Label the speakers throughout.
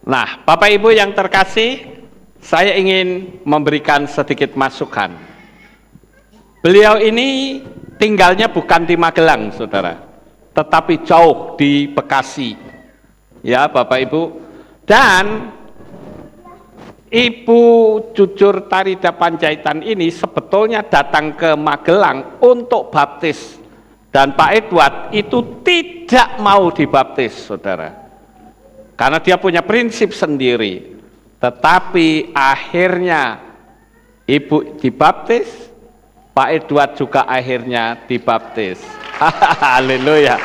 Speaker 1: Nah, Bapak Ibu yang terkasih, saya ingin memberikan sedikit masukan. Beliau ini tinggalnya bukan di Magelang, saudara, tetapi jauh di Bekasi. Ya, Bapak Ibu. Dan Ibu Jujur Tarida Panjaitan ini sebetulnya datang ke Magelang untuk baptis. Dan Pak Edward itu tidak mau dibaptis, saudara. Karena dia punya prinsip sendiri. Tetapi akhirnya Ibu dibaptis, Pak Edward juga akhirnya dibaptis. Haleluya.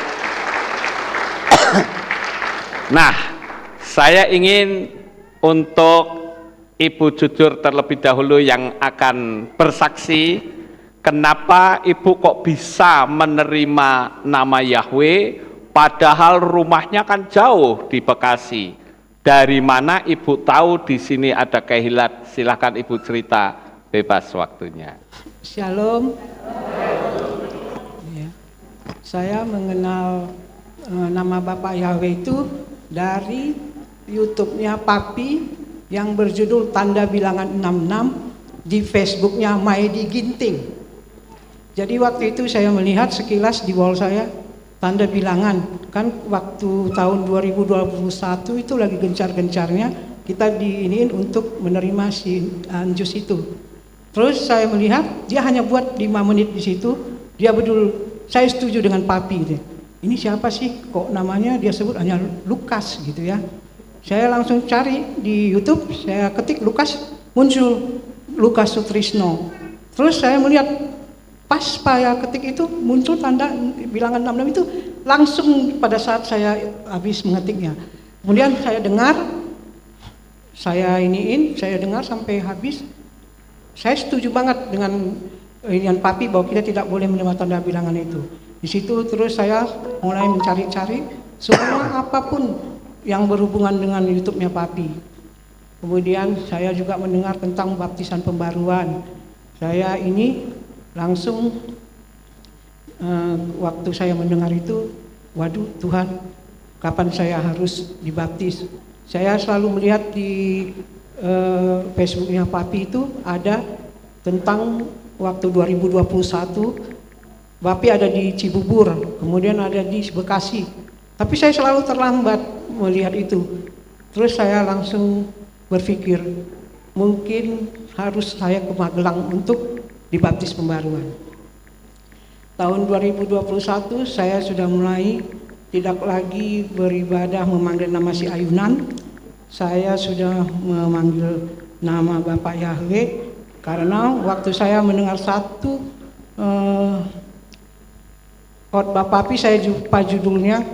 Speaker 1: Nah, saya ingin untuk Ibu Jujur terlebih dahulu yang akan bersaksi, kenapa Ibu kok bisa menerima nama Yahweh, padahal rumahnya kan jauh di Bekasi. Dari mana Ibu tahu di sini ada Kehilat? Silahkan Ibu cerita, bebas waktunya.
Speaker 2: Shalom. Ya. Saya mengenal nama Bapak Yahweh itu dari YouTube-nya Papi yang berjudul Tanda Bilangan 66, di Facebook-nya Maedi Ginting. Jadi waktu itu saya melihat sekilas di wall saya tanda bilangan, kan waktu tahun 2021 itu lagi gencar-gencarnya kita diiniin untuk menerima si Anjus itu. Terus saya melihat dia hanya buat 5 menit di situ, dia betul, saya setuju dengan Papi gitu. Ini siapa sih kok namanya dia sebut hanya Lukas gitu ya. Saya langsung cari di YouTube, saya ketik Lukas, muncul Lukas Sutrisno. Terus saya melihat pas saya ketik itu muncul tanda bilangan 66 itu langsung pada saat saya habis mengetiknya. Kemudian saya dengar, saya dengar sampai habis. Saya setuju banget dengan Papi bahwa kita tidak boleh menerima tanda bilangan itu. Di situ terus saya mulai mencari-cari semua apapun yang berhubungan dengan YouTube-nya Papi. Kemudian saya juga mendengar tentang baptisan pembaruan. Saya ini langsung waktu saya mendengar itu, waduh Tuhan, kapan saya harus dibaptis? Saya selalu melihat di Facebooknya Papi itu ada tentang waktu 2021, Papi ada di Cibubur, kemudian ada di Bekasi. Tapi saya selalu terlambat melihat itu. Terus saya langsung berpikir, mungkin harus saya ke Magelang untuk dibaptis pembaruan. Tahun 2021 saya sudah mulai tidak lagi beribadah memanggil nama si Ayunan. Saya sudah memanggil nama Bapak Yahweh karena waktu saya mendengar satu khotbah Papi, saya jumpa judulnya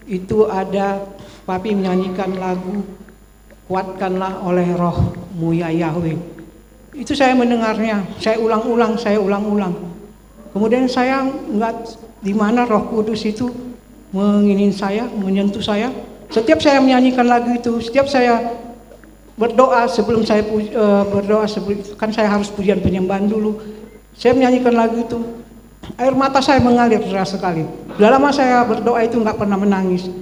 Speaker 2: itu ada Papi menyanyikan lagu Kuatkanlah oleh Rohmu ya Yahweh. Itu saya mendengarnya, saya ulang-ulang. Kemudian saya enggak di mana Roh Kudus itu menyentuh saya. Setiap saya menyanyikan lagu itu, setiap saya berdoa sebelum saya kan saya harus pujian penyembahan dulu. Saya menyanyikan lagu itu, air mata saya mengalir deras sekali. Sudah lama saya berdoa itu enggak pernah menangis.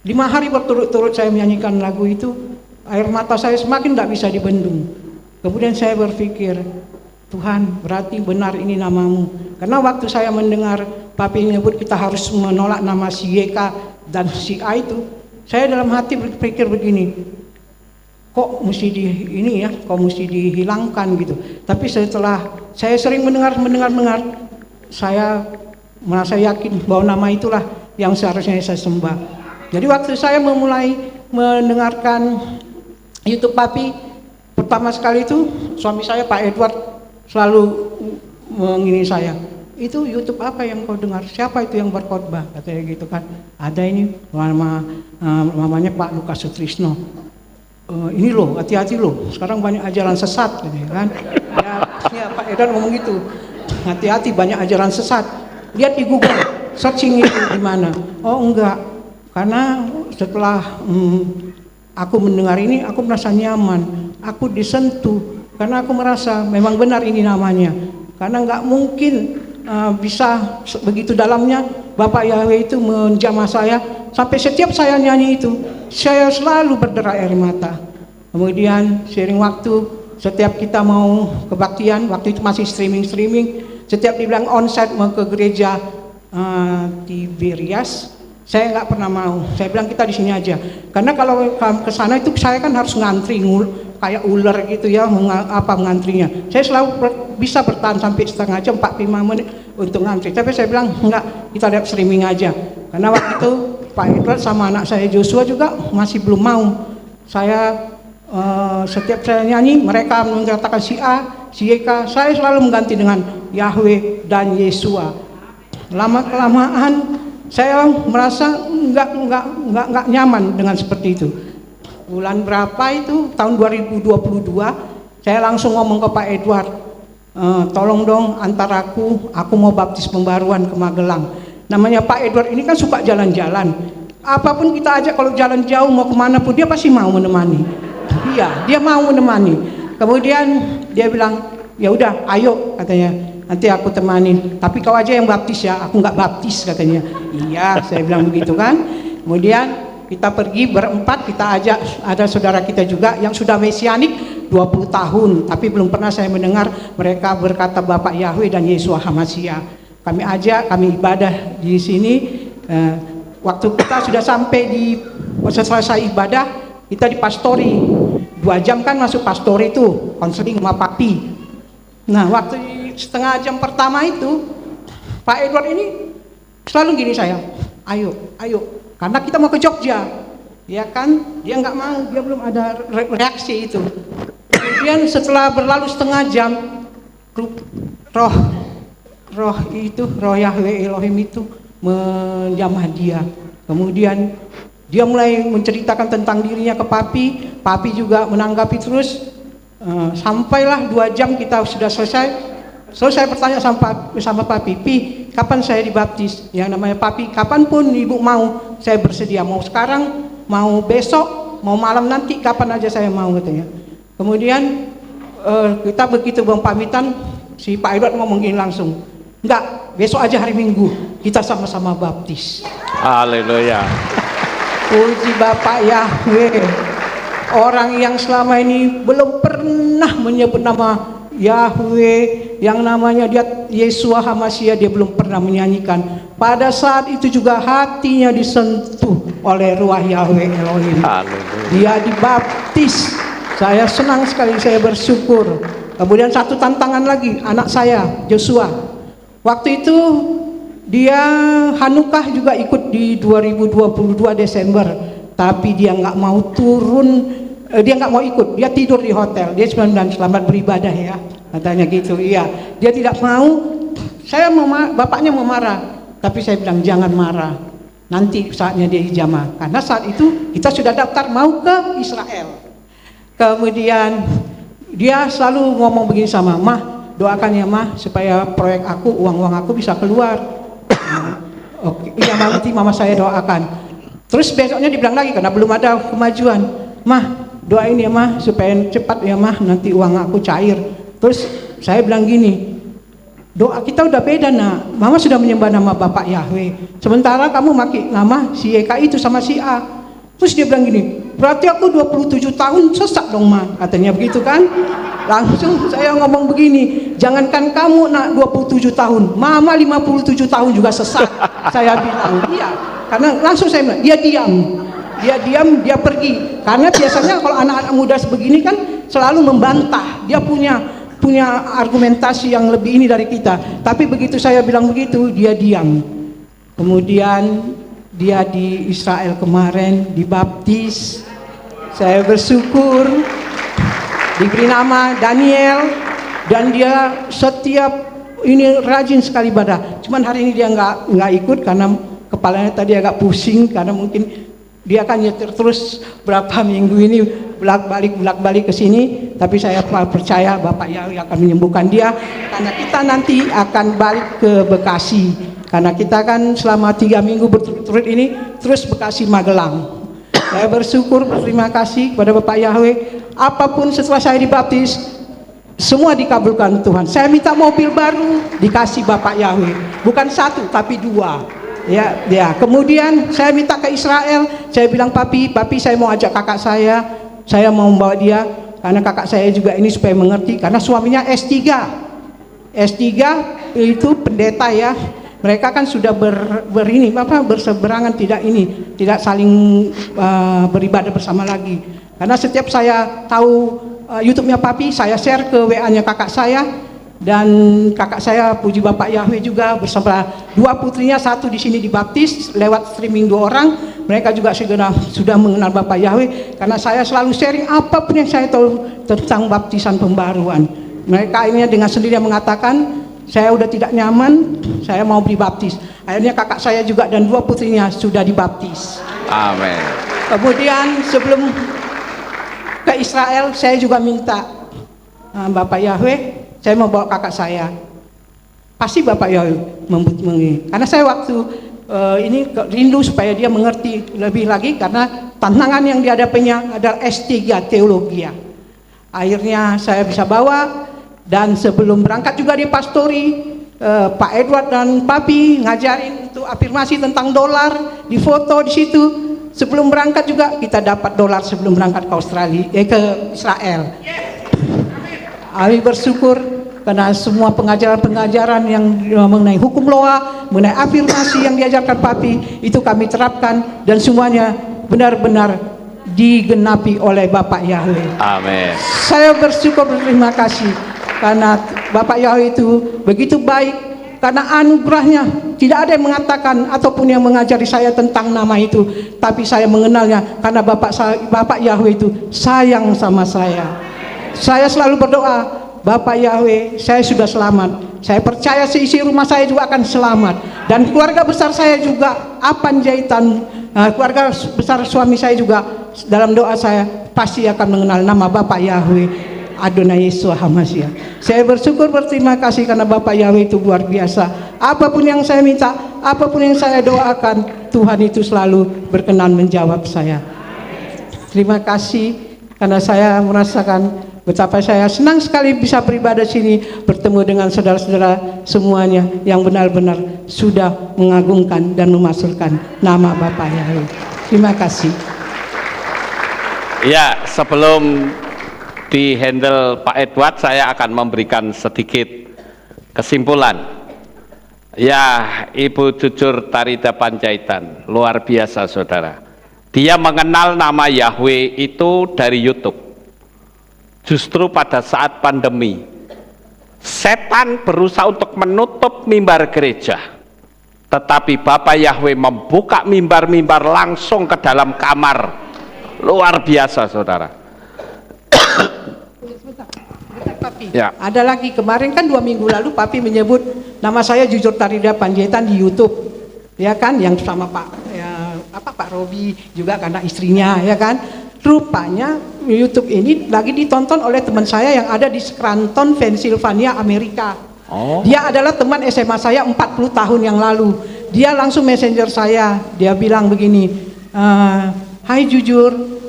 Speaker 2: 5 hari berturut-turut saya menyanyikan lagu itu, air mata saya semakin enggak bisa dibendung. Kemudian saya berpikir, Tuhan berarti benar ini namamu. Karena waktu saya mendengar Papi menyebut kita harus menolak nama si YK dan si A itu, saya dalam hati berpikir begini, kok mesti dihilangkan gitu. Tapi setelah saya sering mendengar, saya merasa yakin bahwa nama itulah yang seharusnya saya sembah. Jadi waktu saya memulai mendengarkan YouTube Papi, pertama sekali itu suami saya Pak Edward selalu mengini saya, itu YouTube apa yang kau dengar? Siapa itu yang berkhotbah? Katanya gitu kan. Ada ini namanya Pak Lukas Sutrisno. Ini loh, hati-hati loh. Sekarang banyak ajaran sesat, gitu kan? Ya Pak Edward ngomong gitu. Hati-hati banyak ajaran sesat. Lihat di Google, searching itu di mana? Oh enggak, karena setelah aku mendengar ini, aku merasa nyaman. Aku disentuh karena aku merasa memang benar ini namanya. Karena nggak mungkin bisa begitu dalamnya Bapak Yahweh itu menjamah saya, sampai setiap saya nyanyi itu saya selalu berderai air mata. Kemudian seiring waktu, setiap kita mau kebaktian, waktu itu masih streaming, setiap dibilang onsite mau ke gereja Tiberias, saya nggak pernah mau. Saya bilang kita di sini aja, karena kalau ke sana itu saya kan harus ngantri kayak ular gitu ya, ngantrinya. Saya selalu bisa bertahan sampai setengah jam, 45 menit untuk ngantri. Tapi saya bilang enggak, kita lihat streaming aja. Karena waktu itu Pak Edward sama anak saya Joshua juga masih belum mau. Saya setiap saya nyanyi, mereka mengatakan si A, si Eka, saya selalu mengganti dengan Yahweh dan Yesua. Lama kelamaan saya merasa enggak nyaman dengan seperti itu. Bulan berapa itu, tahun 2022, saya langsung ngomong ke Pak Edward, tolong dong antar aku mau baptis pembaruan ke Magelang. Namanya Pak Edward ini kan suka jalan-jalan, apapun kita ajak, kalau jalan jauh mau kemana pun dia pasti mau menemani. Iya, dia mau menemani. Kemudian dia bilang, ya udah ayo katanya, nanti aku temanin, tapi kau aja yang baptis ya, aku nggak baptis katanya. Iya, saya bilang begitu kan. Kemudian kita pergi berempat, kita ajak ada saudara kita juga yang sudah mesianik 20 tahun, tapi belum pernah saya mendengar mereka berkata Bapak Yahweh dan Yesua HaMashiach. Kami ajak, kami ibadah di sini. Waktu kita sudah sampai selesai ibadah, kita dipastori 2 jam kan, masuk pastori itu konseling sama papi. Nah, waktu setengah jam pertama itu Pak Edward ini selalu gini saya, ayo, karena kita mau ke Jogja, ya kan? Dia nggak mau, dia belum ada reaksi itu. Kemudian setelah berlalu setengah jam, roh Yahweh Elohim itu menjamah dia. Kemudian dia mulai menceritakan tentang dirinya ke papi. Papi juga menanggapi terus. Sampailah 2 jam kita sudah selesai bertanya sama papi, Pi, kapan saya dibaptis? Yang namanya papi, kapanpun ibu mau, saya bersedia. Mau sekarang, mau besok, mau malam nanti, kapan aja saya mau katanya. Kemudian kita begitu pamitan, si Pak Edward ngomong gini langsung, enggak, besok aja hari Minggu kita sama-sama baptis.
Speaker 1: Haleluya.
Speaker 2: Puji Bapak Yahweh. Orang yang selama ini belum pernah menyebut nama Yahweh, yang namanya dia Yesua HaMashiach, dia belum pernah menyanyikan. Pada saat itu juga hatinya disentuh oleh ruah Yahweh Elohim. Dia dibaptis. Saya senang sekali, saya bersyukur. Kemudian satu tantangan lagi, anak saya Joshua. Waktu itu dia Hanukah juga ikut di 2022 Desember, tapi dia nggak mau turun. Dia nggak mau ikut, dia tidur di hotel. Dia selamat beribadah ya, katanya gitu. Iya, dia tidak mau. Bapaknya mau marah, tapi saya bilang jangan marah. Nanti saatnya dia dijamah. Karena saat itu kita sudah daftar mau ke Israel. Kemudian dia selalu ngomong begini sama Mah, doakan ya Mah supaya proyek aku, uang aku bisa keluar. Oke, iya nanti mama saya doakan. Terus besoknya dibilang lagi karena belum ada kemajuan, Mah doain ya Mah supaya cepat ya Mah, nanti uang aku cair. Terus saya bilang gini, doa kita udah beda nak, mama sudah menyembah nama Bapak Yahweh, sementara kamu pakai nama si Eka itu sama si A. Terus dia bilang gini, berarti aku 27 tahun sesat dong Mah, katanya begitu kan. Langsung saya ngomong begini, jangankan kamu nak 27 tahun, mama 57 tahun juga sesat. Saya bilang iya, karena langsung saya bilang dia diam, dia pergi. Karena biasanya kalau anak-anak muda sebegini kan selalu membantah, dia punya argumentasi yang lebih ini dari kita. Tapi begitu saya bilang begitu, dia diam. Kemudian dia di Israel kemarin dibaptis. Saya bersyukur, diberi nama Daniel, dan dia setiap ini rajin sekali ibadah. Cuman hari ini dia nggak ikut karena kepalanya tadi agak pusing, karena mungkin dia akan nyetir terus berapa minggu ini bolak-balik ke sini. Tapi saya percaya Bapak Yahweh akan menyembuhkan dia, karena kita nanti akan balik ke Bekasi, karena kita kan selama 3 minggu berturut-turut ini terus Bekasi Magelang. Saya bersyukur, berterima kasih kepada Bapak Yahweh. Apapun setelah saya dibaptis, Semua dikabulkan Tuhan. Saya minta mobil baru, dikasih Bapak Yahweh. Bukan satu, tapi dua. Ya. Kemudian saya minta ke Israel. Saya bilang, papi, saya mau ajak kakak saya mau membawa dia, karena kakak saya juga ini supaya mengerti, karena suaminya S3 itu pendeta ya. Mereka kan sudah berseberangan, tidak saling beribadah bersama lagi. Karena setiap saya tahu YouTube-nya papi, saya share ke WA-nya kakak saya, dan kakak saya puji Bapak Yahweh juga bersama dua putrinya, satu di sini dibaptis lewat streaming 2 orang. Mereka juga sudah mengenal Bapak Yahweh, karena saya selalu sharing apapun yang saya tahu tentang baptisan pembaruan. Mereka ini dengan sendirinya mengatakan, saya udah tidak nyaman, saya mau dibaptis. Akhirnya kakak saya juga dan 2 putrinya sudah dibaptis.
Speaker 1: Amin.
Speaker 2: Kemudian sebelum ke Israel, saya juga minta Bapak Yahweh, saya mau bawa kakak saya. Pasti Bapak Yahweh karena saya waktu ini rindu supaya dia mengerti lebih lagi, karena tantangan yang dihadapinya adalah S3 teologi. Akhirnya saya bisa bawa, dan sebelum berangkat juga dia pastori. Pak Edward dan Papi ngajarin untuk afirmasi tentang dolar, difoto di situ. Sebelum berangkat juga kita dapat dolar sebelum berangkat ke ke Israel. Kami bersyukur karena semua pengajaran-pengajaran yang mengenai hukum Loa, mengenai afirmasi yang diajarkan Papi, itu kami terapkan, dan semuanya benar-benar digenapi oleh Bapak Yahweh.
Speaker 1: Amin.
Speaker 2: Saya bersyukur, berterima kasih karena Bapak Yahweh itu begitu baik. Karena anugerahnya tidak ada yang mengatakan ataupun yang mengajari saya tentang nama itu, tapi saya mengenalnya karena Bapak Yahweh itu sayang sama saya. Saya selalu berdoa, Bapak Yahweh, saya sudah selamat. Saya percaya seisi rumah saya juga akan selamat, dan keluarga besar saya juga, Apan Jahitan, keluarga besar suami saya juga, dalam doa saya pasti akan mengenal nama Bapak Yahweh, Adonai Yesus HaMashiach. Saya bersyukur, berterima kasih karena Bapak Yahweh itu luar biasa. Apapun yang saya minta, apapun yang saya doakan, Tuhan itu selalu berkenan menjawab saya. Terima kasih karena saya merasakan betapa saya senang sekali bisa beribadah sini, bertemu dengan saudara-saudara semuanya yang benar-benar sudah mengagungkan dan memasukkan nama Bapak Yahweh. Terima kasih.
Speaker 1: Ya, sebelum di handle Pak Edward, saya akan memberikan sedikit kesimpulan. Ya, Ibu Jujur Tarida Panjaitan, luar biasa saudara. Dia mengenal nama Yahweh itu dari YouTube. Justru pada saat pandemi, setan berusaha untuk menutup mimbar gereja, tetapi Bapak Yahweh membuka mimbar-mimbar langsung ke dalam kamar. Luar biasa saudara.
Speaker 2: Papi,
Speaker 1: Ya.
Speaker 2: ada lagi, kemarin kan 2 minggu lalu Papi menyebut nama saya Jujur Tarida Panjaitan di YouTube, ya kan, yang sama Pak Robi juga karena istrinya, ya kan. Rupanya YouTube ini lagi ditonton oleh teman saya yang ada di Scranton, Pennsylvania, Amerika. Dia adalah teman SMA saya 40 tahun yang lalu. Dia langsung messenger saya, dia bilang begini, hai Jujur,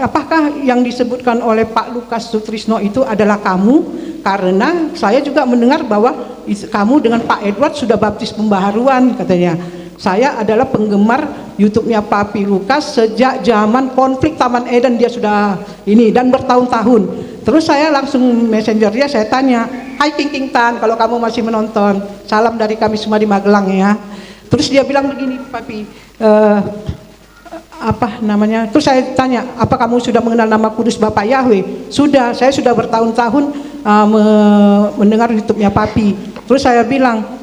Speaker 2: apakah yang disebutkan oleh Pak Lukas Sutrisno itu adalah kamu? Karena saya juga mendengar bahwa kamu dengan Pak Edward sudah baptis pembaharuan, katanya. Saya adalah penggemar YouTube-nya Papi Lukas sejak zaman konflik Taman Eden, dia sudah ini dan bertahun-tahun. Terus saya langsung messenger dia, saya tanya, hai King Tan, kalau kamu masih menonton, salam dari kami semua di Magelang ya. Terus dia bilang begini, Papi, apa namanya? Terus saya tanya, apa kamu sudah mengenal nama kudus Bapak Yahweh? Sudah, saya sudah bertahun-tahun mendengar YouTube-nya Papi. Terus saya bilang,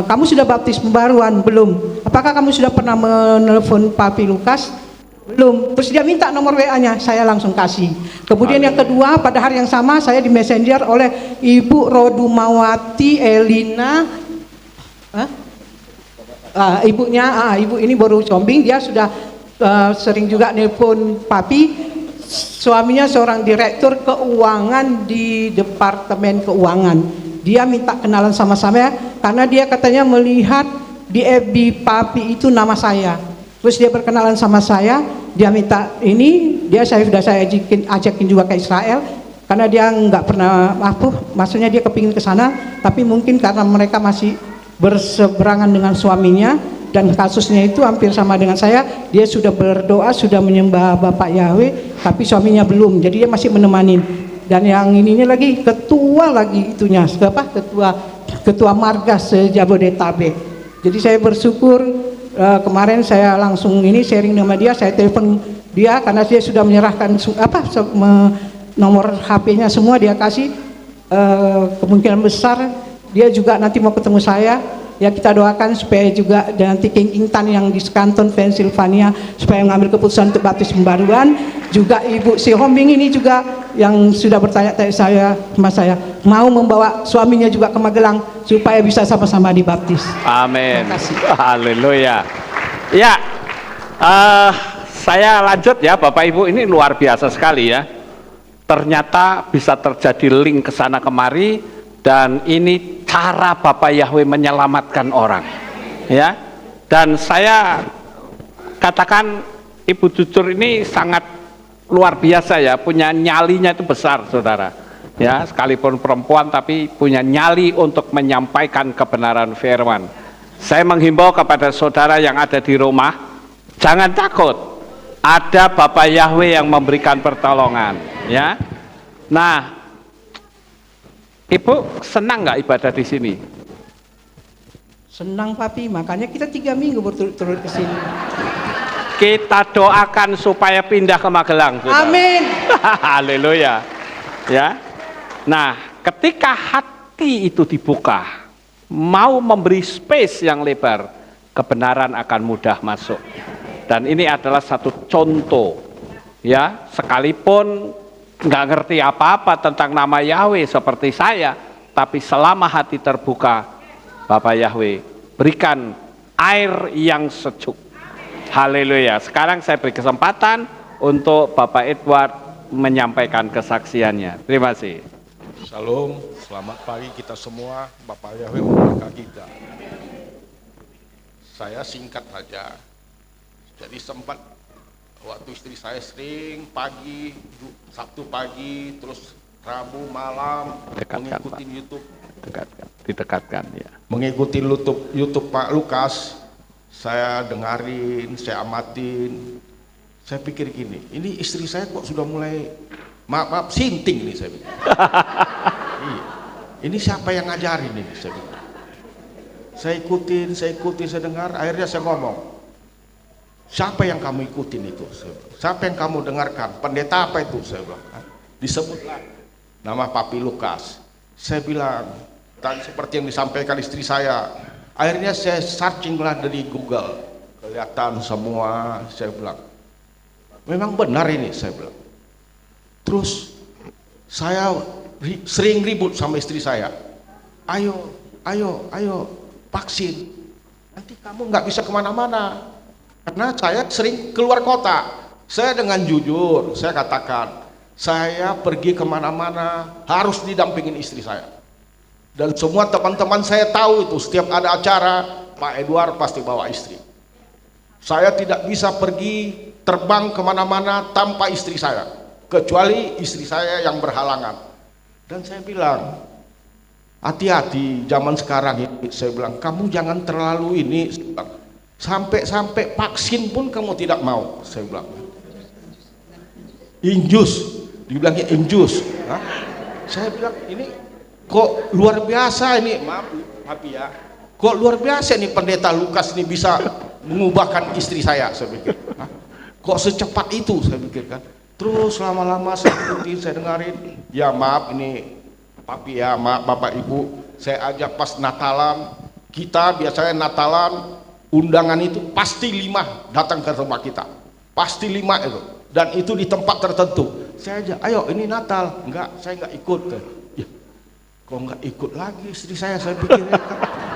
Speaker 2: kamu sudah baptis pembaruan? Belum. Apakah kamu sudah pernah menelpon Papi Lukas? Belum. Terus dia minta nomor WA-nya, saya langsung kasih. Kemudian yang kedua, pada hari yang sama saya di messenger oleh Ibu Rodumawati Elina, ibu ini baru combing, dia sudah sering juga nelpon Papi. Suaminya seorang direktur keuangan di Departemen Keuangan. Dia minta kenalan sama saya karena dia katanya melihat di FB Papi itu nama saya. Terus dia berkenalan sama saya, dia minta ini, saya sudah ajakin juga ke Israel. karena dia nggak pernah maksudnya dia kepingin ke sana, tapi mungkin karena mereka masih berseberangan dengan suaminya dan kasusnya itu hampir sama dengan saya, dia sudah berdoa, sudah menyembah Bapak Yahweh, tapi suaminya belum, jadi dia masih menemani. Dan yang ininya lagi ketua lagi itunya, ketua marga se-Jabodetabek. Jadi saya bersyukur kemarin saya langsung ini sharing sama dia, saya telepon dia karena dia sudah menyerahkan nomor HP-nya semua dia kasih. Kemungkinan besar dia juga nanti mau ketemu saya. Ya kita doakan supaya juga nanti King Intan yang di Scranton, Pennsylvania supaya mengambil keputusan untuk baptis pembaruan. Juga Ibu Si Hombing ini juga yang sudah bertanya-tanya sama saya mau membawa suaminya juga ke Magelang supaya bisa sama-sama dibaptis.
Speaker 1: Amin.
Speaker 2: Terima kasih.
Speaker 1: Haleluya. Ya, saya lanjut ya Bapak Ibu, ini luar biasa sekali ya. Ternyata bisa terjadi link ke sana kemari, dan ini cara Bapak Yahweh menyelamatkan orang ya. Dan saya katakan Ibu Jujur ini sangat luar biasa ya, punya nyalinya itu besar saudara ya, sekalipun perempuan tapi punya nyali untuk menyampaikan kebenaran firman. Saya menghimbau kepada saudara yang ada di rumah, jangan takut, ada Bapak Yahweh yang memberikan pertolongan ya. Nah, Ibu senang nggak ibadah di sini?
Speaker 2: Senang Papi, makanya kita 3 minggu berturut-turut ke sini.
Speaker 1: Kita doakan supaya pindah ke Magelang. Saudara.
Speaker 2: Amin.
Speaker 1: Haleluya. Ya. Nah, ketika hati itu dibuka, mau memberi space yang lebar, kebenaran akan mudah masuk. Dan ini adalah satu contoh. Ya, sekalipun nggak ngerti apa-apa tentang nama Yahweh seperti saya, tapi selama hati terbuka, Bapak Yahweh berikan air yang sejuk. Haleluya. Sekarang saya beri kesempatan untuk Bapak Edward menyampaikan kesaksiannya. Terima kasih.
Speaker 3: Shalom, selamat pagi kita semua. Bapak Yahweh memberkati kita. Saya singkat saja. Jadi sempat waktu istri saya sering pagi, Sabtu pagi, terus Rabu malam mengikuti YouTube.
Speaker 1: Didekatkan ya.
Speaker 3: Mengikuti YouTube Pak Lukas, saya dengarin, saya amatin. Saya pikir gini, ini istri saya kok sudah mulai maaf sinting nih saya pikir. Iya. Ini siapa yang ngajarin ini saya pikir. Saya ikutin, saya dengar, akhirnya saya ngomong. Siapa yang kamu ikutin itu? Siapa yang kamu dengarkan? Pendeta apa itu? Saya bilang. Disebutlah nama Papi Lukas. Saya bilang, tadi seperti yang disampaikan istri saya. Akhirnya saya searching lah dari Google. Kelihatan semua, saya bilang. Memang benar ini, saya bilang. Terus saya sering ribut sama istri saya. Ayo, vaksin. Nanti kamu nggak bisa kemana-mana. Karena saya sering keluar kota. Saya dengan jujur, saya katakan, saya pergi kemana-mana harus didampingin istri saya. Dan semua teman-teman saya tahu itu, setiap ada acara, Pak Edward pasti bawa istri. Saya tidak bisa pergi terbang kemana-mana tanpa istri saya, kecuali istri saya yang berhalangan. Dan saya bilang, hati-hati zaman sekarang ini, saya bilang, kamu jangan terlalu ini, sampai vaksin pun kamu tidak mau, saya bilang. Injus, dibilangnya injus. Saya bilang, ini kok luar biasa ini, maaf ya, kok luar biasa ini pendeta Lukas ini bisa mengubahkan istri saya pikir. Kok secepat itu, saya pikirkan. Terus lama-lama saya ikutin, saya dengarin, ya maaf ini Papi ya, maaf Bapak Ibu, saya ajak pas Natalan, kita biasanya Natalan, undangan itu pasti 5 datang ke rumah kita, pasti 5 itu, dan itu di tempat tertentu. Saya aja, ayo ini Natal, enggak, saya enggak ikut. Ya, kok enggak ikut lagi istri saya pikir kan,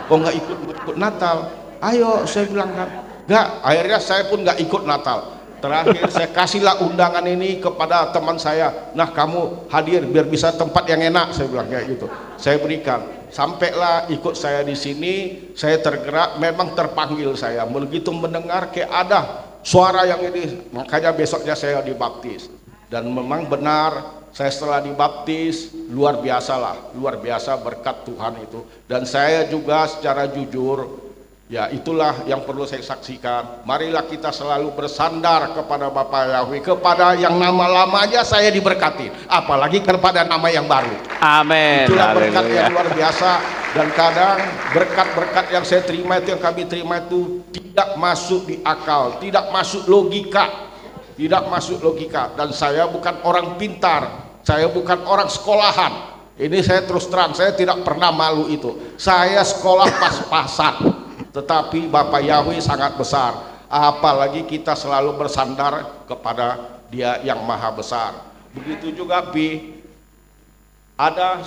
Speaker 3: kok enggak ikut Natal, ayo saya bilang kan, enggak, akhirnya saya pun enggak ikut Natal. Terakhir saya kasihlah undangan ini kepada teman saya, nah kamu hadir biar bisa tempat yang enak, saya bilang kayak gitu. Saya berikan, sampailah ikut saya di sini, saya tergerak, memang terpanggil saya. Begitu mendengar kayak ada suara yang ini, makanya besoknya saya dibaptis. Dan memang benar, saya setelah dibaptis, luar biasa berkat Tuhan itu. Dan saya juga secara jujur, ya itulah yang perlu saya saksikan. Marilah kita selalu bersandar kepada Bapa Yahweh, kepada yang nama lama aja saya diberkati, apalagi kepada nama yang baru.
Speaker 1: Amin.
Speaker 3: Itulah berkat
Speaker 1: Haleluya.
Speaker 3: yang luar biasa. Dan kadang berkat-berkat yang saya terima itu, yang kami terima itu tidak masuk di akal, tidak masuk logika, dan saya bukan orang pintar, saya bukan orang sekolahan. Ini saya terus terang, saya tidak pernah malu itu. Saya sekolah pas-pasan, tetapi Bapak Yahweh sangat besar. Apalagi kita selalu bersandar kepada Dia yang maha besar. Begitu juga ada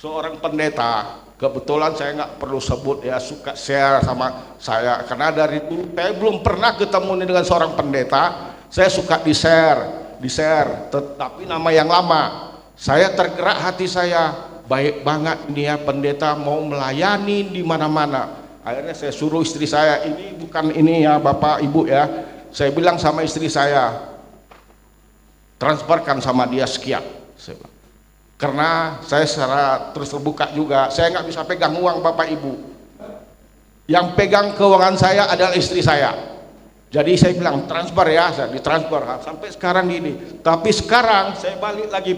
Speaker 3: seorang pendeta, kebetulan saya nggak perlu sebut ya, suka share sama saya, karena dari dulu saya belum pernah ketemu dengan seorang pendeta. Saya suka di share, tetapi nama yang lama. Saya tergerak hati saya, baik banget dia pendeta mau melayani di mana-mana. Akhirnya saya suruh istri saya, ini bukan ini ya Bapak Ibu ya, saya bilang sama istri saya, transferkan sama dia sekian. Saya bilang, karena saya secara terus terbuka juga, saya nggak bisa pegang uang Bapak Ibu, yang pegang keuangan saya adalah istri saya. Jadi saya bilang transfer ya, saya ditransfer sampai sekarang ini. Tapi sekarang saya balik lagi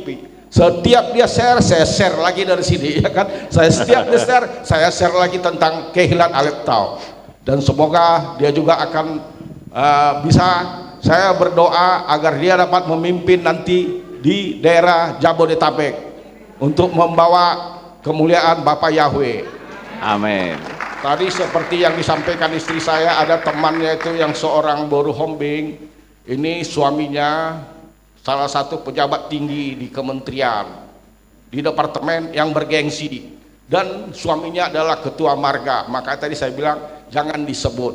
Speaker 3: setiap dia share, saya share lagi dari sini ya kan. Setiap dia share, saya share lagi tentang Kehilat Aleph Tau. Dan semoga dia juga akan bisa, saya berdoa agar dia dapat memimpin nanti di daerah Jabodetabek untuk membawa kemuliaan Bapak Yahweh.
Speaker 1: Amin.
Speaker 3: Tadi seperti yang disampaikan istri saya, ada temannya itu yang seorang buruh hombing. Ini suaminya salah satu pejabat tinggi di kementerian, di departemen yang bergengsi, dan suaminya adalah ketua marga. Maka tadi saya bilang jangan disebut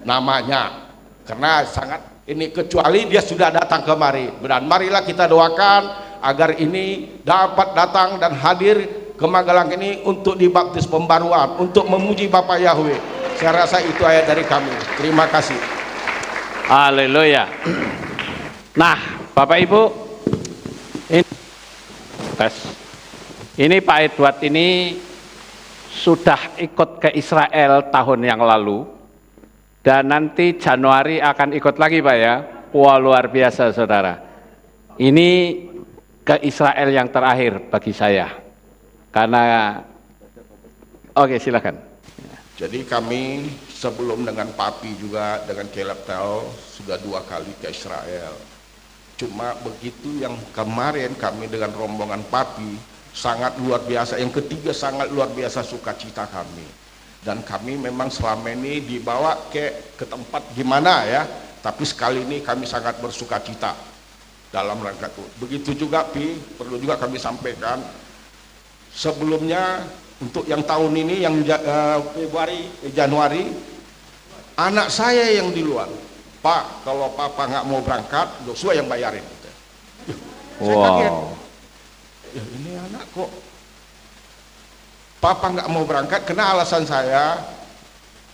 Speaker 3: namanya, karena sangat ini, kecuali dia sudah datang kemari. Dan marilah kita doakan agar ini dapat datang dan hadir ke Magelang ini untuk dibaptis pembaruan, untuk memuji Bapak Yahweh. Saya rasa itu ayat dari kami. Terima kasih.
Speaker 1: Haleluya. Nah, Bapak Ibu, ini Pak Edward ini sudah ikut ke Israel tahun yang lalu, dan nanti Januari akan ikut lagi Pak ya. Wah, luar biasa saudara. Ini ke Israel yang terakhir bagi saya. Karena oke, silakan.
Speaker 3: Jadi kami sebelum dengan Papi juga dengan Kehilat Tau sudah 2 kali ke Israel. Cuma begitu yang kemarin kami dengan rombongan Papi sangat luar biasa. Yang ketiga sangat luar biasa sukacita kami. Dan kami memang selama ini dibawa ke tempat gimana ya, tapi sekali ini kami sangat bersukacita dalam rangka itu. Begitu juga perlu juga kami sampaikan, sebelumnya untuk yang tahun ini yang Januari, anak saya yang di luar, Pak, kalau Papa nggak mau berangkat, Joshua yang bayarin. Saya kaget. Ya, ini anak kok Papa nggak mau berangkat, kena alasan saya,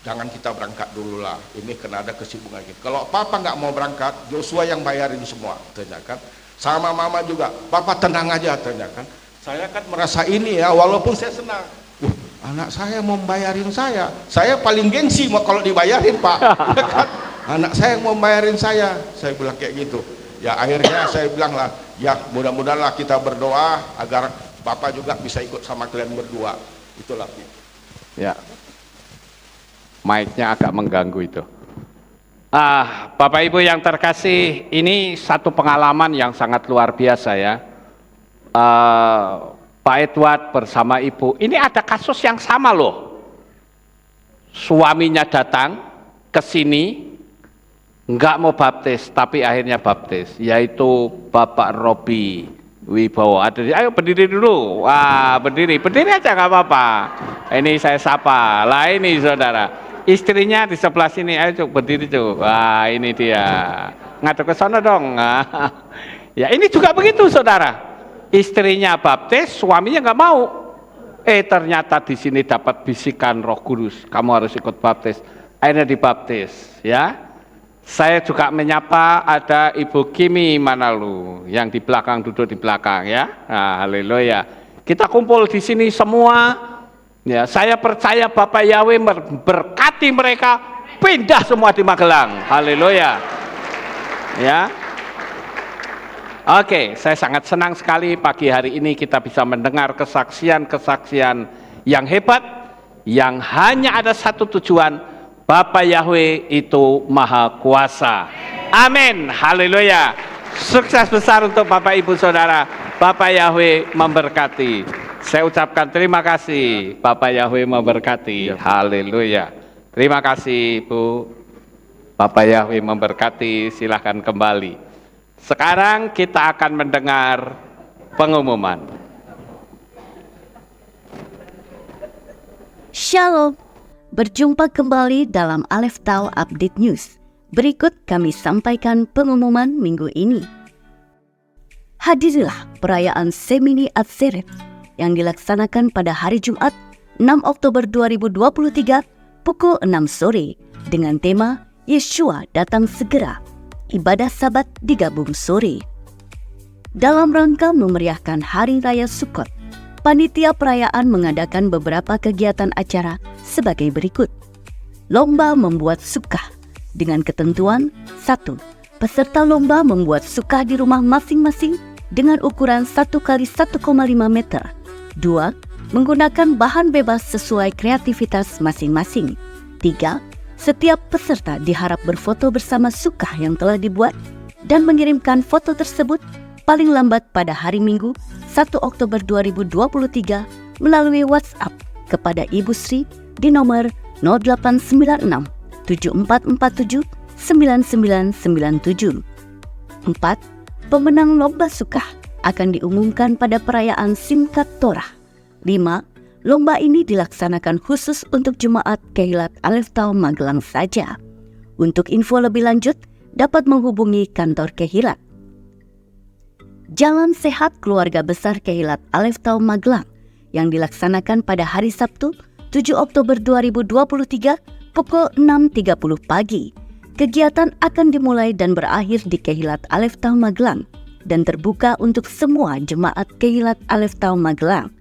Speaker 3: jangan kita berangkat dulu lah, ini kena ada kesibukan gitu. Kalau Papa nggak mau berangkat, Joshua yang bayarin semua, tanyakan. Sama Mama juga, Papa tenang aja, tanyakan. Saya kan merasa ini ya, walaupun saya senang, anak saya mau bayarin saya paling gengsi kalau dibayarin Pak. Ya kan? Anak saya mau bayarin saya bilang kayak gitu. Ya akhirnya saya bilang lah, ya mudah-mudahanlah kita berdoa agar Bapak juga bisa ikut sama kalian berdua. Itulah.
Speaker 1: Ya, mic-nya agak mengganggu itu. Bapak Ibu yang terkasih, ini satu pengalaman yang sangat luar biasa ya. Pak Edward bersama Ibu, ini ada kasus yang sama loh. Suaminya datang ke sini, nggak mau baptis, tapi akhirnya baptis, yaitu Bapak Robi Wibowo. Ayo berdiri dulu. Wah, berdiri aja nggak apa-apa. Ini saya sapa. Lah ini saudara, istrinya di sebelah sini. Ayo cuk, berdiri cuk. Wah, ini dia. Ngadep ke sana dong. Ya ini juga begitu saudara. Istrinya baptis, suaminya nggak mau. Ternyata di sini dapat bisikan Roh Kudus, kamu harus ikut baptis. Akhirnya dibaptis, ya. Saya juga menyapa ada Ibu Kimi Manalu yang di belakang, duduk di belakang ya. Nah, haleluya. Kita kumpul di sini semua. Ya, saya percaya Bapak Yahweh berkati mereka pindah semua di Magelang. Haleluya. Ya. Oke, saya sangat senang sekali pagi hari ini kita bisa mendengar kesaksian-kesaksian yang hebat, yang hanya ada satu tujuan, Bapak Yahweh itu Maha Kuasa. Amin, haleluya. Sukses besar untuk Bapak Ibu Saudara, Bapak Yahweh memberkati. Saya ucapkan terima kasih, Bapak Yahweh memberkati. Haleluya. Terima kasih Bu, Bapak Yahweh memberkati, silahkan kembali. Sekarang kita akan mendengar pengumuman.
Speaker 4: Shalom, berjumpa kembali dalam Aleph Tau Update News. Berikut kami sampaikan pengumuman minggu ini. Hadirilah perayaan Semini Atzeret yang dilaksanakan pada hari Jumat 6 Oktober 2023 pukul 6 sore dengan tema Yeshua datang segera. Ibadah Sabat digabung sore. Dalam rangka memeriahkan Hari Raya Sukkot, panitia perayaan mengadakan beberapa kegiatan acara sebagai berikut. Lomba membuat sukkah dengan ketentuan 1. Peserta lomba membuat sukkah di rumah masing-masing dengan ukuran 1 x 1,5 meter. 2. Menggunakan bahan bebas sesuai kreativitas masing-masing. 3. Setiap peserta diharap berfoto bersama sukkah yang telah dibuat dan mengirimkan foto tersebut paling lambat pada hari Minggu 1 Oktober 2023 melalui WhatsApp kepada Ibu Sri di nomor 0896 7447 9997. 4. Pemenang lomba sukkah akan diumumkan pada perayaan Simchat Torah. 5. Lomba ini dilaksanakan khusus untuk jemaat Kehilat Aleph Tau Magelang saja. Untuk info lebih lanjut, dapat menghubungi kantor Kehilat. Jalan Sehat Keluarga Besar Kehilat Aleph Tau Magelang yang dilaksanakan pada hari Sabtu 7 Oktober 2023 pukul 6.30 pagi. Kegiatan akan dimulai dan berakhir di Kehilat Aleph Tau Magelang dan terbuka untuk semua jemaat Kehilat Aleph Tau Magelang.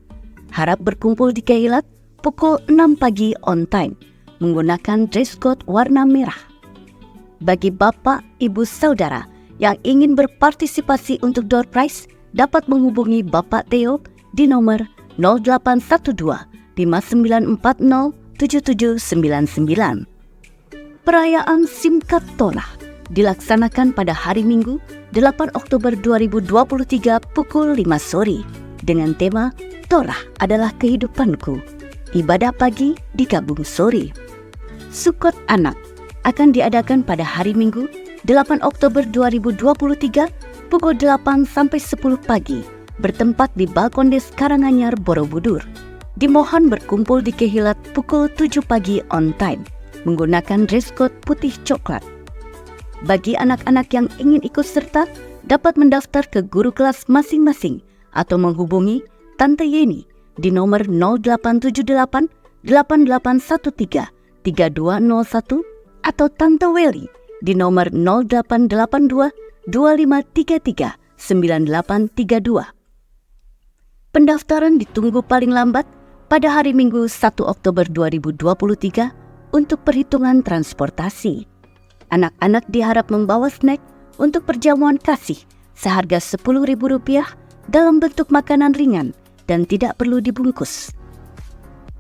Speaker 4: Harap berkumpul di Kehilat pukul 6 pagi on time menggunakan dress code warna merah. Bagi Bapak, Ibu, Saudara yang ingin berpartisipasi untuk door prize dapat menghubungi Bapak Theo di nomor 0812 5940 7799. Perayaan Simchat Torah dilaksanakan pada hari Minggu 8 Oktober 2023 pukul 5 sore dengan tema Torah adalah kehidupanku. Ibadah pagi digabung sore. Sukkot Anak akan diadakan pada hari Minggu 8 Oktober 2023 pukul 8 sampai 10 pagi bertempat di Balkondes Karanganyar, Borobudur. Dimohon berkumpul di Kehilat pukul 7 pagi on time menggunakan dress code putih coklat. Bagi anak-anak yang ingin ikut serta dapat mendaftar ke guru kelas masing-masing atau menghubungi Tante Yeni di nomor 0878 8813 3201 atau Tante Welly di nomor 0882 2533 9832. Pendaftaran ditunggu paling lambat pada hari Minggu 1 Oktober 2023 untuk perhitungan transportasi. Anak-anak diharap membawa snack untuk perjamuan kasih seharga Rp10.000 dalam bentuk makanan ringan dan tidak perlu dibungkus.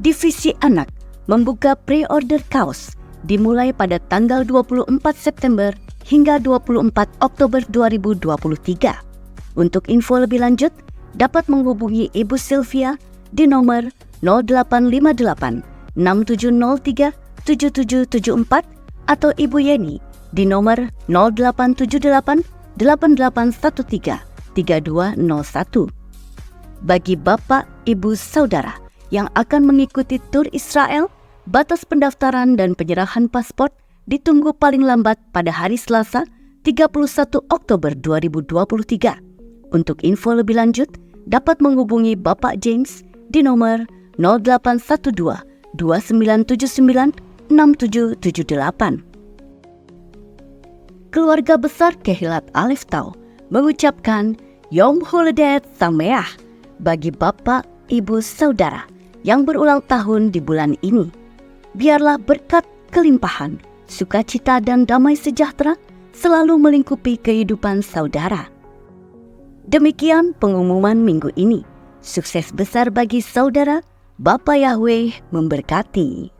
Speaker 4: Divisi Anak membuka pre-order kaos dimulai pada tanggal 24 September hingga 24 Oktober 2023. Untuk info lebih lanjut, dapat menghubungi Ibu Sylvia di nomor 0858 6703 7774 atau Ibu Yeni di nomor 0878 8813 3201. Bagi Bapak, Ibu, Saudara yang akan mengikuti tur Israel, batas pendaftaran dan penyerahan paspor ditunggu paling lambat pada hari Selasa 31 Oktober 2023. Untuk info lebih lanjut, dapat menghubungi Bapak James di nomor 0812 2979 6778. keluarga besar Kehilat Alif Tau mengucapkan Yom Holodet Sameah bagi Bapak, Ibu, Saudara yang berulang tahun di bulan ini. Biarlah berkat kelimpahan, sukacita dan damai sejahtera selalu melingkupi kehidupan saudara. Demikian pengumuman minggu ini. Sukses besar bagi saudara. Bapa Yahweh memberkati.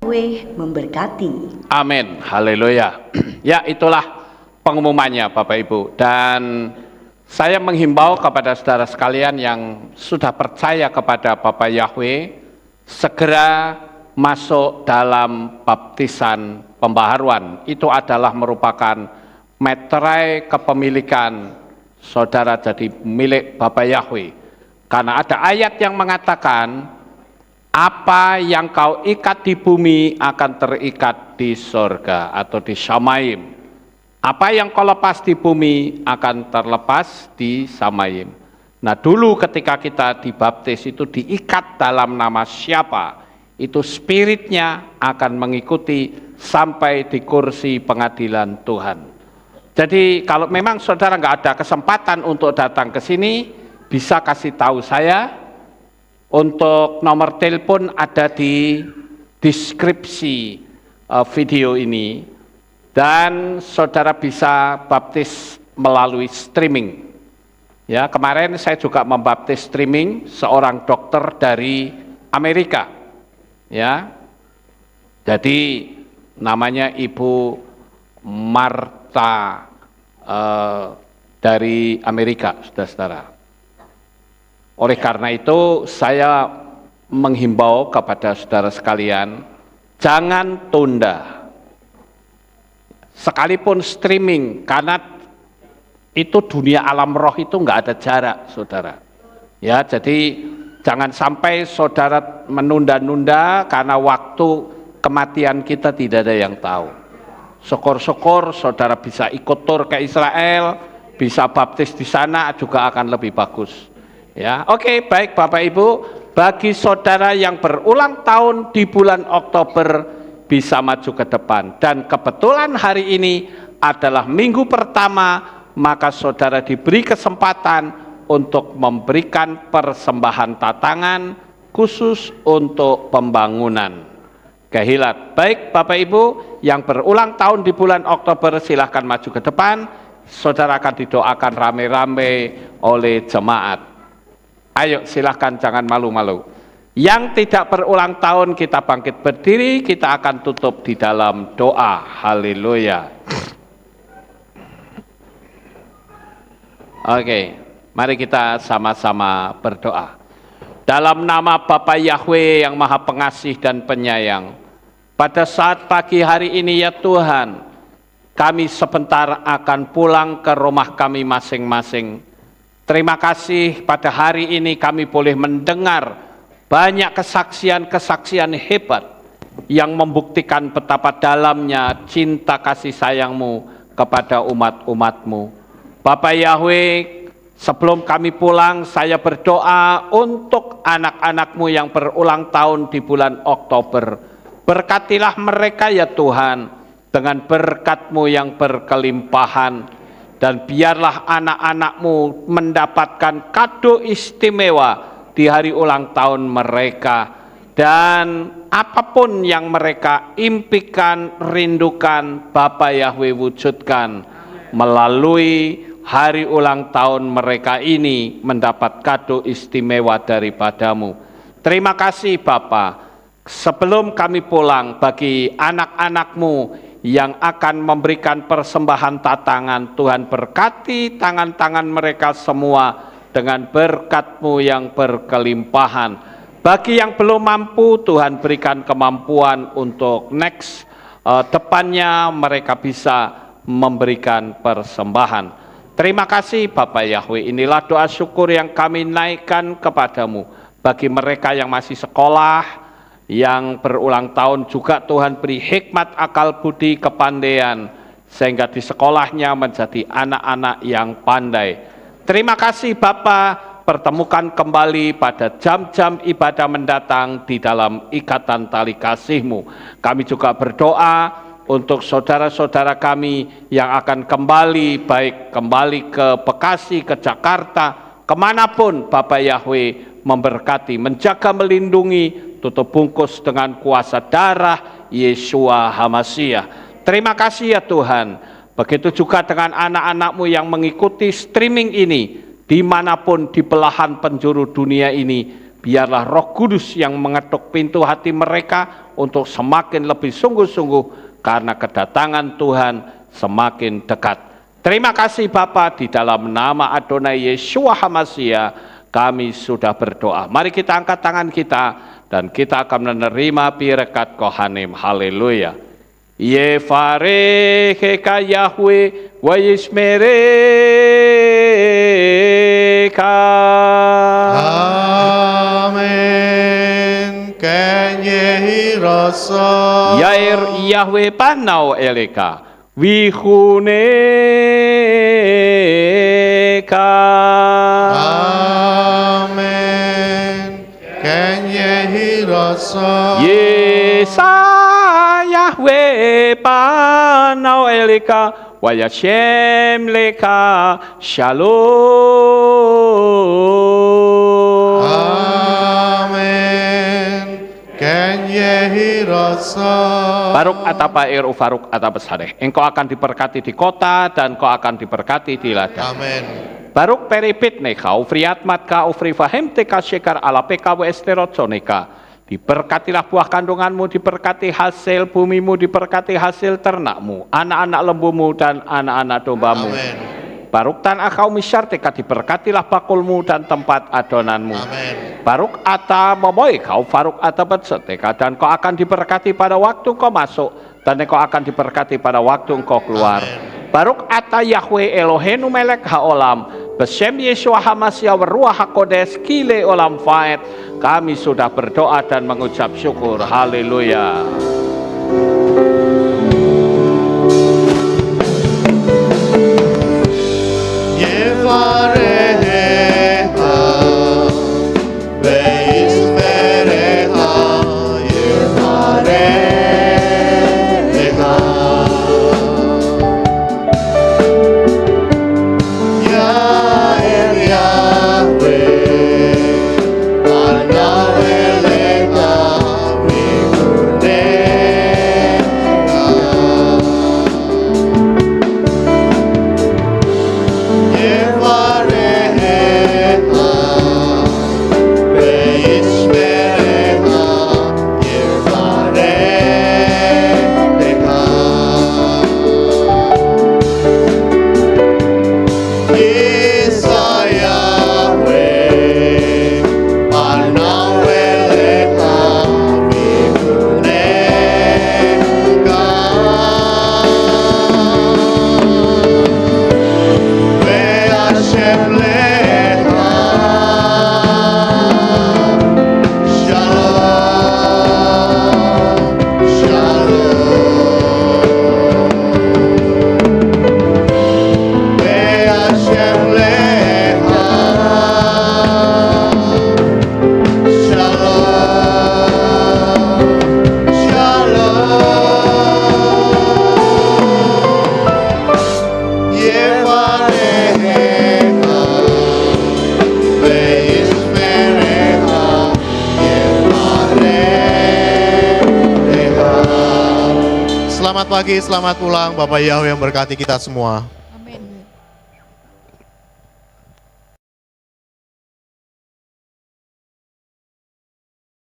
Speaker 4: Yahweh memberkati.
Speaker 1: Amin, haleluya. Ya, itulah pengumumannya Bapak Ibu. Dan saya menghimbau kepada saudara sekalian yang sudah percaya kepada Bapa Yahweh, segera masuk dalam baptisan pembaharuan. Itu adalah merupakan meterai kepemilikan saudara jadi milik Bapa Yahweh. Karena ada ayat yang mengatakan, apa yang kau ikat di bumi akan terikat di sorga atau di Shamayim. Apa yang kau lepas di bumi akan terlepas di Shamayim. Nah, dulu ketika kita dibaptis itu diikat dalam nama siapa, itu spiritnya akan mengikuti sampai di kursi pengadilan Tuhan. Jadi kalau memang saudara nggak ada kesempatan untuk datang ke sini, bisa kasih tahu saya. Untuk nomor telepon ada di deskripsi video ini, dan saudara bisa baptis melalui streaming. Ya, kemarin saya juga membaptis streaming seorang dokter dari Amerika. Ya, jadi namanya Ibu Marta dari Amerika, saudara-saudara. Oleh karena itu saya menghimbau kepada saudara sekalian, jangan tunda. Sekalipun streaming, karena itu dunia alam roh itu nggak ada jarak, saudara. Ya, jadi jangan sampai saudara menunda-nunda karena waktu kematian kita tidak ada yang tahu. Syukur-syukur saudara bisa ikut tur ke Israel, bisa baptis di sana juga akan lebih bagus. Ya, oke, baik Bapak Ibu, bagi saudara yang berulang tahun di bulan Oktober bisa maju ke depan, dan kebetulan hari ini adalah minggu pertama, maka saudara diberi kesempatan untuk memberikan persembahan tatangan khusus untuk pembangunan Kehilat. Baik Bapak Ibu yang berulang tahun di bulan Oktober, silahkan maju ke depan, saudara akan didoakan rame-rame oleh jemaat. Ayo silahkan, jangan malu-malu. Yang tidak berulang tahun kita bangkit berdiri, kita akan tutup di dalam doa. Haleluya. Oke, mari kita sama-sama berdoa. Dalam nama Bapa Yahweh yang Maha Pengasih dan Penyayang, pada saat pagi hari ini ya Tuhan, kami sebentar akan pulang ke rumah kami masing-masing. Terima kasih pada hari ini kami boleh mendengar banyak kesaksian-kesaksian hebat yang membuktikan betapa dalamnya cinta kasih sayang-Mu kepada umat-umat-Mu. Bapak Yahweh, sebelum kami pulang, saya berdoa untuk anak-anak-Mu yang berulang tahun di bulan Oktober. Berkatilah mereka ya Tuhan, dengan berkat-Mu yang berkelimpahan. Dan biarlah anak-anak-Mu mendapatkan kado istimewa di hari ulang tahun mereka. Dan apapun yang mereka impikan, rindukan, Bapa Yahweh wujudkan melalui hari ulang tahun mereka ini, mendapat kado istimewa daripada-Mu. Terima kasih Bapa. Sebelum kami pulang, bagi anak-anak-Mu yang akan memberikan persembahan tatangan, Tuhan berkati tangan-tangan mereka semua dengan berkat-Mu yang berkelimpahan. Bagi yang belum mampu, Tuhan berikan kemampuan untuk next depannya mereka bisa memberikan persembahan. Terima kasih Bapak Yahweh, inilah doa syukur yang kami naikkan kepadamu. Bagi mereka yang masih sekolah, yang berulang tahun juga Tuhan beri hikmat, akal budi, kepandaian, sehingga di sekolahnya menjadi anak-anak yang pandai. Terima kasih Bapa, pertemukan kembali pada jam-jam ibadah mendatang di dalam ikatan tali kasih-Mu. Kami juga berdoa untuk saudara-saudara kami yang akan kembali, baik kembali ke Bekasi, ke Jakarta, kemanapun Bapak Yahweh memberkati, menjaga, melindungi, tutup bungkus dengan kuasa darah Yeshua HaMashiach. Terima kasih ya Tuhan. Begitu juga dengan anak-anak-Mu yang mengikuti streaming ini, dimanapun di belahan penjuru dunia ini, biarlah Roh Kudus yang mengetuk pintu hati mereka untuk semakin lebih sungguh-sungguh karena kedatangan Tuhan semakin dekat. Terima kasih Bapa, di dalam nama Adonai Yeshua HaMashiach kami sudah berdoa. Mari kita angkat tangan kita dan kita akan menerima berkat Kohanim. Haleluya. Yevarecheka Yahweh wa yishmereka.
Speaker 5: Amen. Ken yehi rasa.
Speaker 1: Yair Yahweh panau eleka vihuneka.
Speaker 5: Amen. Ken yehi rasa.
Speaker 1: Yesa Yahweh panau eleka wa yashem leka shalom.
Speaker 5: Amen. Ken yehi rasa.
Speaker 1: Baruk atapa eru faruk atapa sadeh. Engkau akan diberkati di kota dan kau akan diberkati di ladang.
Speaker 5: Amen.
Speaker 1: Baruk peripit neka ufriat matka ufri fahem teka syekar ala peka wa esterotsonika. Diberkatilah buah kandunganmu, diberkati hasil bumimu, diberkati hasil ternakmu, anak-anak lembumu dan anak-anak dombamu.
Speaker 5: Amen.
Speaker 1: Baruk tanah kau misyarteka, diberkatilah bakulmu dan tempat adonanmu.
Speaker 5: Amen.
Speaker 1: Baruk ata momoy kau faruk ata betseteka, dan kau akan diberkati pada waktu kau masuk, dan kau akan diberkati pada waktu engkau keluar.
Speaker 5: Amen.
Speaker 1: Baruk ata Yahweh Eloheinu melek haolam, besem Yeshua HaMashiach Ruach HaKodes kile olam faed. Kami sudah berdoa dan mengucap syukur. Haleluya.
Speaker 5: Yevarecha, ve'yishmerecha, Yevarecha. Yair Yahweh, panau elecha, vihuneka. Yevarecha, ve'yishmerecha, Yevarecha. Yisa Yahweh, panau elecha, vihuneka. Ve'ashem lecha, shalom, shalom. Ve'ashem lecha, shalom, shalom. Yevarecha, ve'yishmerecha, Yevarecha. Selamat pagi, selamat pulang. Bapak Yahweh yang berkati kita semua.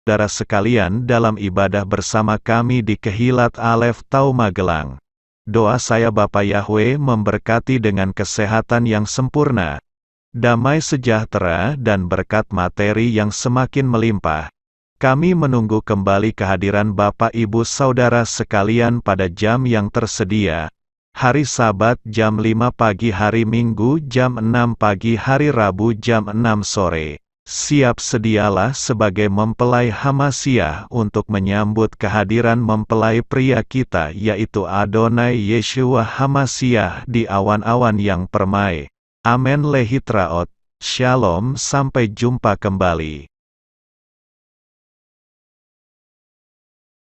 Speaker 6: Saudara sekalian, dalam ibadah bersama kami di Kehilat Alef Tau Magelang. Doa saya Bapa Yahweh memberkati dengan kesehatan yang sempurna, damai sejahtera dan berkat materi yang semakin melimpah. Kami menunggu kembali kehadiran Bapak Ibu Saudara sekalian pada jam yang tersedia. Hari Sabat jam 5 pagi, hari Minggu jam 6 pagi, hari Rabu jam 6 sore. Siap sedialah sebagai mempelai HaMashiach untuk menyambut kehadiran mempelai pria kita, yaitu Adonai Yeshua HaMashiach di awan-awan yang permai. Amen lehitraot. Shalom, sampai jumpa kembali.